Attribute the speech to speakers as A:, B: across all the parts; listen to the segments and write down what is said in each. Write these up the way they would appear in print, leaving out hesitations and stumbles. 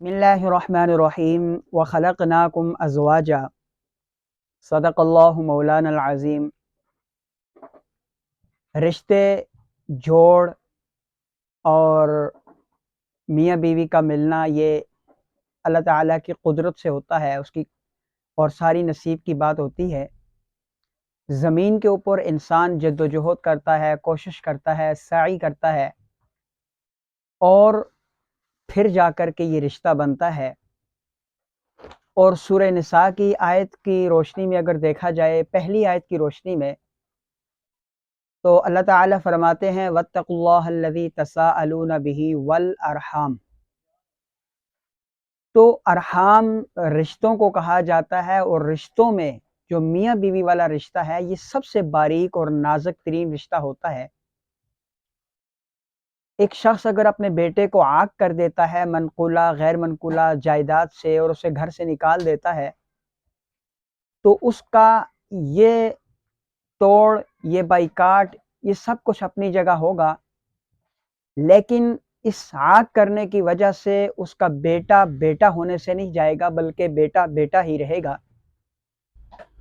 A: بسم اللہ الرحمن الرحیم وخلقناکم ازواجا صدق اللہ مولانا العظیم۔ رشتے جوڑ اور میاں بیوی کا ملنا یہ اللہ تعالیٰ کی قدرت سے ہوتا ہے، اس کی اور ساری نصیب کی بات ہوتی ہے۔ زمین کے اوپر انسان جد و جہد کرتا ہے، کوشش کرتا ہے، سعی کرتا ہے، اور پھر جا کر کے یہ رشتہ بنتا ہے۔ اور سورہ نساء کی آیت کی روشنی میں اگر دیکھا جائے، پہلی آیت کی روشنی میں، تو اللہ تعالیٰ فرماتے ہیں وَاتَّقُوا اللَّهَ الَّذِي تَسَاءَلُونَ بِهِ وَالْأَرْحَامَ۔ تو ارحام رشتوں کو کہا جاتا ہے، اور رشتوں میں جو میاں بیوی والا رشتہ ہے یہ سب سے باریک اور نازک ترین رشتہ ہوتا ہے۔ ایک شخص اگر اپنے بیٹے کو عاق کر دیتا ہے منقولہ غیر منقولہ جائیداد سے، اور اسے گھر سے نکال دیتا ہے، تو اس کا یہ توڑ، یہ بائیکاٹ، یہ سب کچھ اپنی جگہ ہوگا، لیکن اس عاق کرنے کی وجہ سے اس کا بیٹا بیٹا ہونے سے نہیں جائے گا، بلکہ بیٹا بیٹا ہی رہے گا۔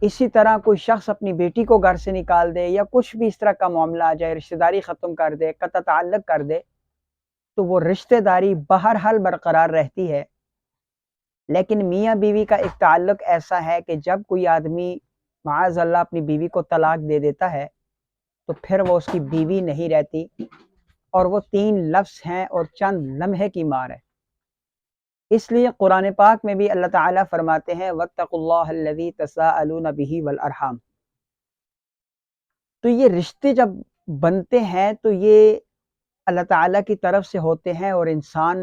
A: اسی طرح کوئی شخص اپنی بیٹی کو گھر سے نکال دے، یا کچھ بھی اس طرح کا معاملہ آ جائے، رشتہ داری ختم کر دے، قطع تعلق کر دے، تو وہ رشتہ داری بہرحال برقرار رہتی ہے۔ لیکن میاں بیوی کا ایک تعلق ایسا ہے کہ جب کوئی آدمی معاذ اللہ اپنی بیوی کو طلاق دے دیتا ہے، تو پھر وہ اس کی بیوی نہیں رہتی، اور وہ 3 لفظ ہیں اور چند لمحے کی مار ہے۔ اس لیے قرآن پاک میں بھی اللہ تعالیٰ فرماتے ہیں وَاتَّقُوا اللَّهَ الَّذِي تَسَاءَلُونَ بِهِ وَالْأَرْحَامَ۔ تو یہ رشتے جب بنتے ہیں تو یہ اللہ تعالیٰ کی طرف سے ہوتے ہیں، اور انسان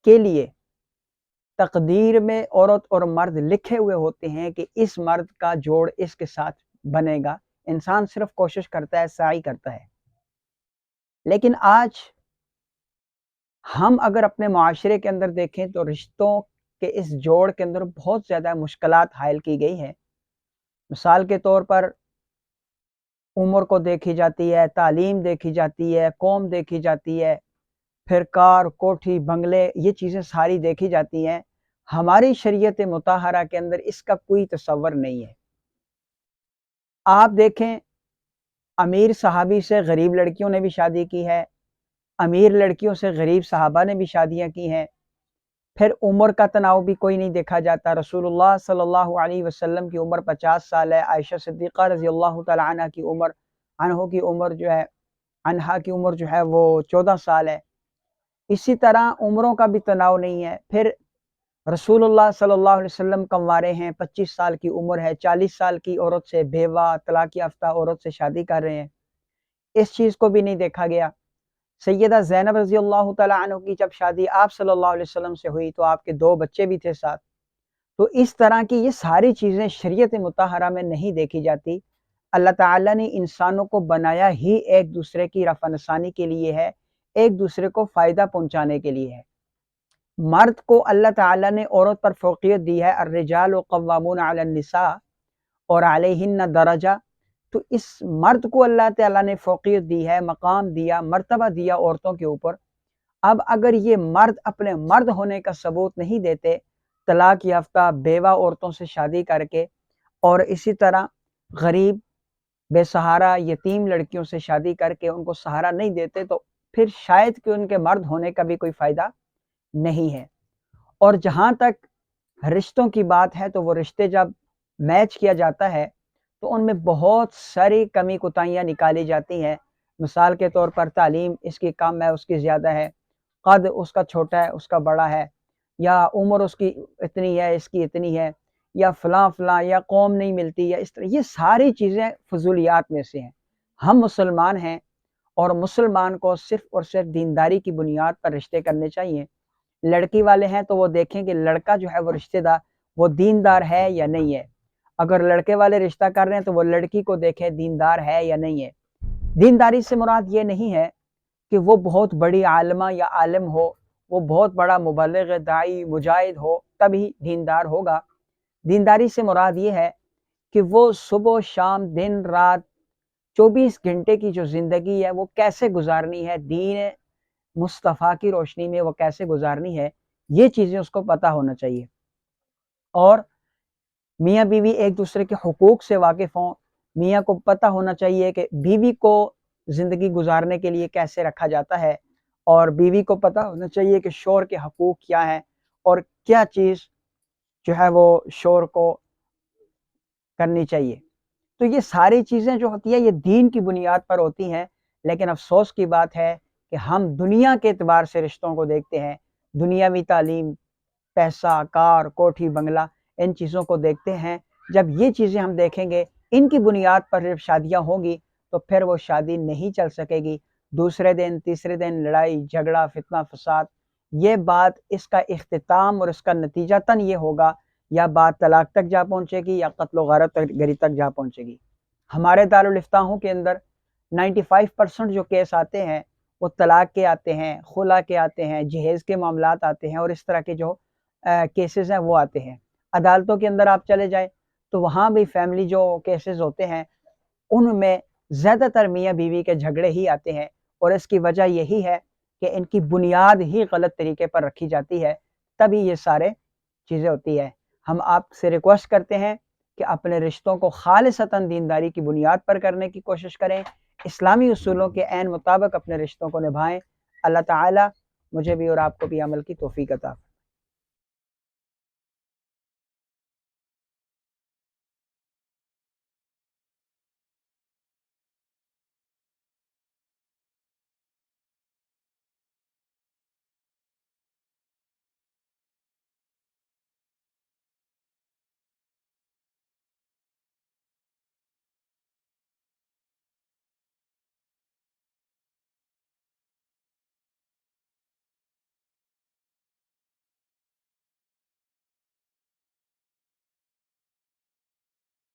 A: کے لیے تقدیر میں عورت اور مرد لکھے ہوئے ہوتے ہیں کہ اس مرد کا جوڑ اس کے ساتھ بنے گا۔ انسان صرف کوشش کرتا ہے، سعی کرتا ہے۔ لیکن آج ہم اگر اپنے معاشرے کے اندر دیکھیں تو رشتوں کے اس جوڑ کے اندر بہت زیادہ مشکلات حائل کی گئی ہیں۔ مثال کے طور پر عمر کو دیکھی جاتی ہے، تعلیم دیکھی جاتی ہے، قوم دیکھی جاتی ہے، پھر کار، کوٹھی، بنگلے، یہ چیزیں ساری دیکھی جاتی ہیں۔ ہماری شریعت مطہرہ کے اندر اس کا کوئی تصور نہیں ہے۔ آپ دیکھیں، امیر صحابی سے غریب لڑکیوں نے بھی شادی کی ہے، امیر لڑکیوں سے غریب صحابہ نے بھی شادیاں کی ہیں۔ پھر عمر کا تناؤ بھی کوئی نہیں دیکھا جاتا۔ رسول اللہ صلی اللہ علیہ وسلم کی عمر 50 سال ہے، عائشہ صدیقہ رضی اللہ تعالیٰ عنہ کی عمر عنہا کی عمر جو ہے وہ 14 سال ہے۔ اسی طرح عمروں کا بھی تناؤ نہیں ہے۔ پھر رسول اللہ صلی اللہ علیہ وسلم کنوارے ہیں، 25 سال کی عمر ہے، 40 سال کی عورت سے، بیوہ طلاق یافتہ عورت سے شادی کر رہے ہیں، اس چیز کو بھی نہیں دیکھا گیا۔ سیدہ زینب رضی اللہ تعالیٰ عنہ کی جب شادی آپ صلی اللہ علیہ وسلم سے ہوئی تو آپ کے 2 بچے بھی تھے ساتھ۔ تو اس طرح کی یہ ساری چیزیں شریعت مطہرہ میں نہیں دیکھی جاتی۔ اللہ تعالیٰ نے انسانوں کو بنایا ہی ایک دوسرے کی رفع نسانی کے لیے ہے، ایک دوسرے کو فائدہ پہنچانے کے لیے ہے۔ مرد کو اللہ تعالیٰ نے عورت پر فوقیت دی ہے، الرجال قوامون علی النساء اور علیہن درجہ۔ تو اس مرد کو اللہ تعالیٰ نے فوقیت دی ہے، مقام دیا، مرتبہ دیا عورتوں کے اوپر۔ اب اگر یہ مرد اپنے مرد ہونے کا ثبوت نہیں دیتے، طلاق یافتہ بیوہ عورتوں سے شادی کر کے، اور اسی طرح غریب، بے سہارا، یتیم لڑکیوں سے شادی کر کے ان کو سہارا نہیں دیتے، تو پھر شاید کہ ان کے مرد ہونے کا بھی کوئی فائدہ نہیں ہے۔ اور جہاں تک رشتوں کی بات ہے تو وہ رشتے جب میچ کیا جاتا ہے تو ان میں بہت ساری کمی کوتاہیاں نکالی جاتی ہیں۔ مثال کے طور پر تعلیم اس کی کم ہے، اس کی زیادہ ہے، قد اس کا چھوٹا ہے، اس کا بڑا ہے، یا عمر اس کی اتنی ہے، اس کی اتنی ہے، یا فلاں فلاں، یا قوم نہیں ملتی، یا اس طرح، یہ ساری چیزیں فضولیات میں سے ہیں۔ ہم مسلمان ہیں، اور مسلمان کو صرف اور صرف دینداری کی بنیاد پر رشتے کرنے چاہیے۔ لڑکی والے ہیں تو وہ دیکھیں کہ لڑکا جو ہے وہ رشتہ دار، وہ دیندار ہے یا نہیں ہے۔ اگر لڑکے والے رشتہ کر رہے ہیں تو وہ لڑکی کو دیکھیں دیندار ہے یا نہیں ہے۔ دینداری سے مراد یہ نہیں ہے کہ وہ بہت بڑی عالمہ یا عالم ہو، وہ بہت بڑا مبلغ، داعی، مجاہد ہو، تبھی دیندار ہوگا۔ دینداری سے مراد یہ ہے کہ وہ صبح و شام، دن رات، 24 گھنٹے کی جو زندگی ہے وہ کیسے گزارنی ہے، دین مصطفیٰ کی روشنی میں وہ کیسے گزارنی ہے، یہ چیزیں اس کو پتہ ہونا چاہیے، اور میاں بیوی ایک دوسرے کے حقوق سے واقف ہوں۔ میاں کو پتہ ہونا چاہیے کہ بیوی کو زندگی گزارنے کے لیے کیسے رکھا جاتا ہے، اور بیوی کو پتہ ہونا چاہیے کہ شوہر کے حقوق کیا ہیں اور کیا چیز جو ہے وہ شوہر کو کرنی چاہیے۔ تو یہ ساری چیزیں جو ہوتی ہیں یہ دین کی بنیاد پر ہوتی ہیں، لیکن افسوس کی بات ہے کہ ہم دنیا کے اعتبار سے رشتوں کو دیکھتے ہیں، دنیاوی تعلیم، پیسہ، کار، کوٹھی، بنگلہ، ان چیزوں کو دیکھتے ہیں۔ جب یہ چیزیں ہم دیکھیں گے، ان کی بنیاد پر جب شادیاں ہوں گی تو پھر وہ شادی نہیں چل سکے گی۔ دوسرے دن تیسرے دن لڑائی جھگڑا فتنہ فساد، یہ بات اس کا اختتام اور اس کا نتیجہ تن یہ ہوگا، یا بات طلاق تک جا پہنچے گی یا قتل و غارت گری تک جا پہنچے گی۔ ہمارے دارالفتاحوں کے اندر 95% جو کیس آتے ہیں وہ طلاق کے آتے ہیں، خلا کے آتے ہیں، جہیز کے معاملات آتے ہیں، اور اس طرح کے جو کیسز ہیں وہ آتے ہیں۔ عدالتوں کے اندر آپ چلے جائیں تو وہاں بھی فیملی جو کیسز ہوتے ہیں ان میں زیادہ تر میاں بیوی کے جھگڑے ہی آتے ہیں، اور اس کی وجہ یہی ہے کہ ان کی بنیاد ہی غلط طریقے پر رکھی جاتی ہے، تبھی یہ سارے چیزیں ہوتی ہے۔ ہم آپ سے ریکویسٹ کرتے ہیں کہ اپنے رشتوں کو خالصتاً دینداری کی بنیاد پر کرنے کی کوشش کریں، اسلامی اصولوں کے عین مطابق اپنے رشتوں کو نبھائیں۔ اللہ تعالی مجھے بھی اور آپ کو بھی عمل کی توفیق عطا